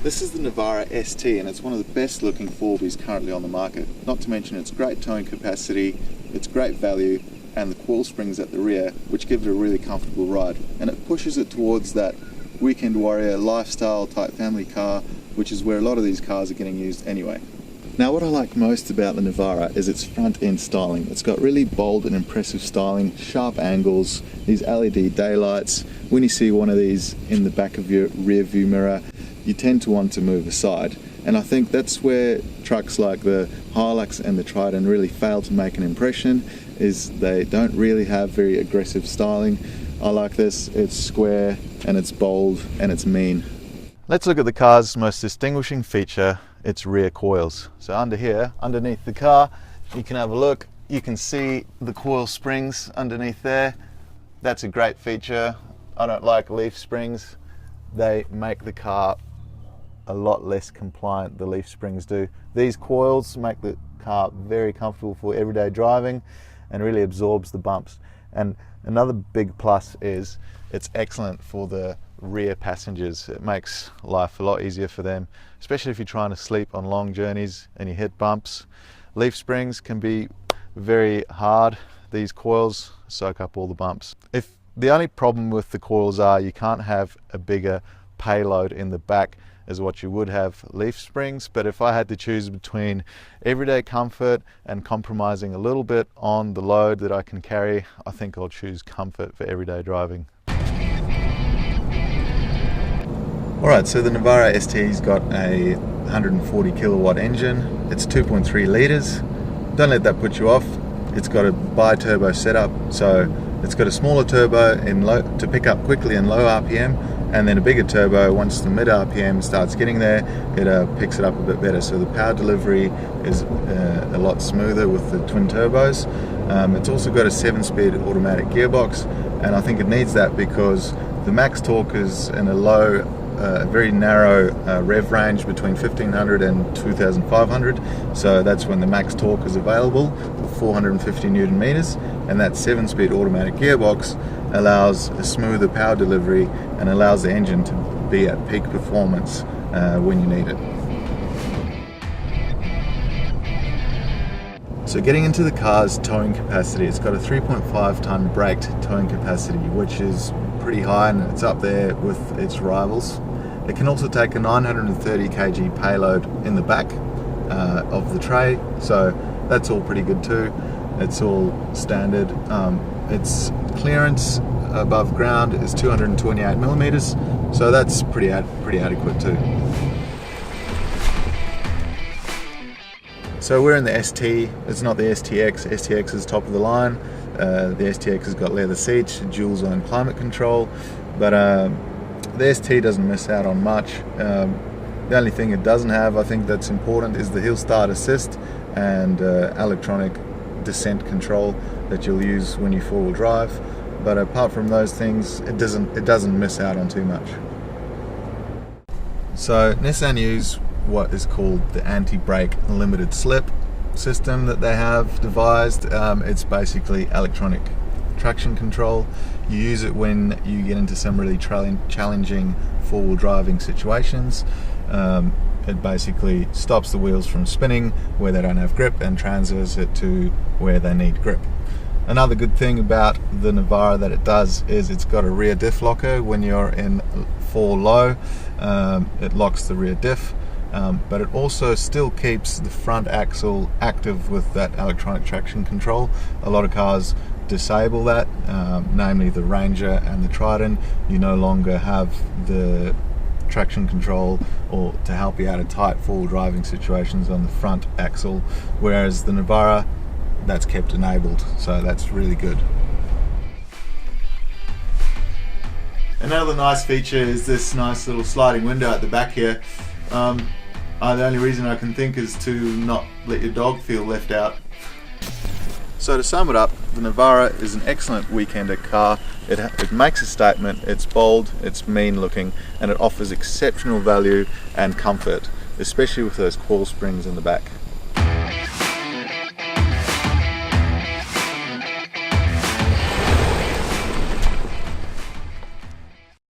This is the Navara ST, and it's one of the best looking 4Bs currently on the market. Not to mention its great towing capacity, its great value, and the coil springs at the rear, which give it a really comfortable ride. And it pushes it towards that weekend warrior lifestyle type family car, which is where a lot of these cars are getting used anyway. Now, what I like most about the Navara is its front end styling. It's got really bold and impressive styling, sharp angles, these LED daylights. When you see one of these in the back of your rear view mirror, you tend to want to move aside. And I think that's where trucks like the Hilux and the Triton really fail to make an impression, is they don't really have very aggressive styling. I like this, it's square and it's bold and it's mean. Let's look at the car's most distinguishing feature, its rear coils. So under here, underneath the car, you can have a look. You can see the coil springs underneath there. That's a great feature. I don't like leaf springs. They make the car a lot less compliant, the leaf springs do. These coils make the car very comfortable for everyday driving and really absorbs the bumps. And another big plus is it's excellent for the rear passengers. It makes life a lot easier for them, especially if you're trying to sleep on long journeys and you hit bumps. Leaf springs can be very hard. These coils soak up all the bumps. If the only problem with the coils are you can't have a bigger payload in the back as what you would have leaf springs, but if I had to choose between everyday comfort and compromising a little bit on the load that I can carry, I think I'll choose comfort for everyday driving. Alright, so the Navara ST's got a 140 kilowatt engine. It's 2.3 litres. Don't let that put you off. It's got a bi-turbo setup, so it's got a smaller turbo to pick up quickly in low RPM, and then a bigger turbo once the mid RPM starts getting there. It picks it up a bit better, so the power delivery is a lot smoother with the twin turbos. It's also got a 7-speed automatic gearbox, and I think it needs that because the max torque is in a low, very narrow rev range between 1500 and 2500, so that's when the max torque is available for 450 Newton meters, and that 7-speed automatic gearbox allows a smoother power delivery and allows the engine to be at peak performance when you need it. So getting into the car's towing capacity, it's got a 3.5 ton braked towing capacity, which is pretty high and it's up there with its rivals. It can also take a 930 kg payload in the back of the tray, so that's all pretty good too. It's all standard. Its clearance above ground is 228 millimeters, so that's pretty adequate too. So we're in the ST. It's not the STX. STX is top of the line. The STX has got leather seats, dual zone climate control, but the ST doesn't miss out on much. The only thing it doesn't have, I think that's important, is the hill start assist and electronic descent control that you'll use when you four-wheel drive. But apart from those things, it doesn't miss out on too much. So Nissan use what is called the anti-brake limited slip system that they have devised. It's basically electronic traction control. You use it when you get into some really challenging four-wheel driving situations. It basically stops the wheels from spinning where they don't have grip and transfers it to where they need grip. Another good thing about the Navara that it does is it's got a rear diff locker. When you're in 4 low, it locks the rear diff, but it also still keeps the front axle active with that electronic traction control. A lot of cars disable that, namely the Ranger and the Triton. You no longer have the traction control or to help you out of tight four-wheel driving situations on the front axle, whereas the Navara, that's kept enabled, so that's really good. Another nice feature is this nice little sliding window at the back here. The only reason I can think is to not let your dog feel left out. So to sum it up, the Navara is an excellent weekender car. It makes a statement, it's bold, it's mean looking, and it offers exceptional value and comfort, especially with those coil springs in the back.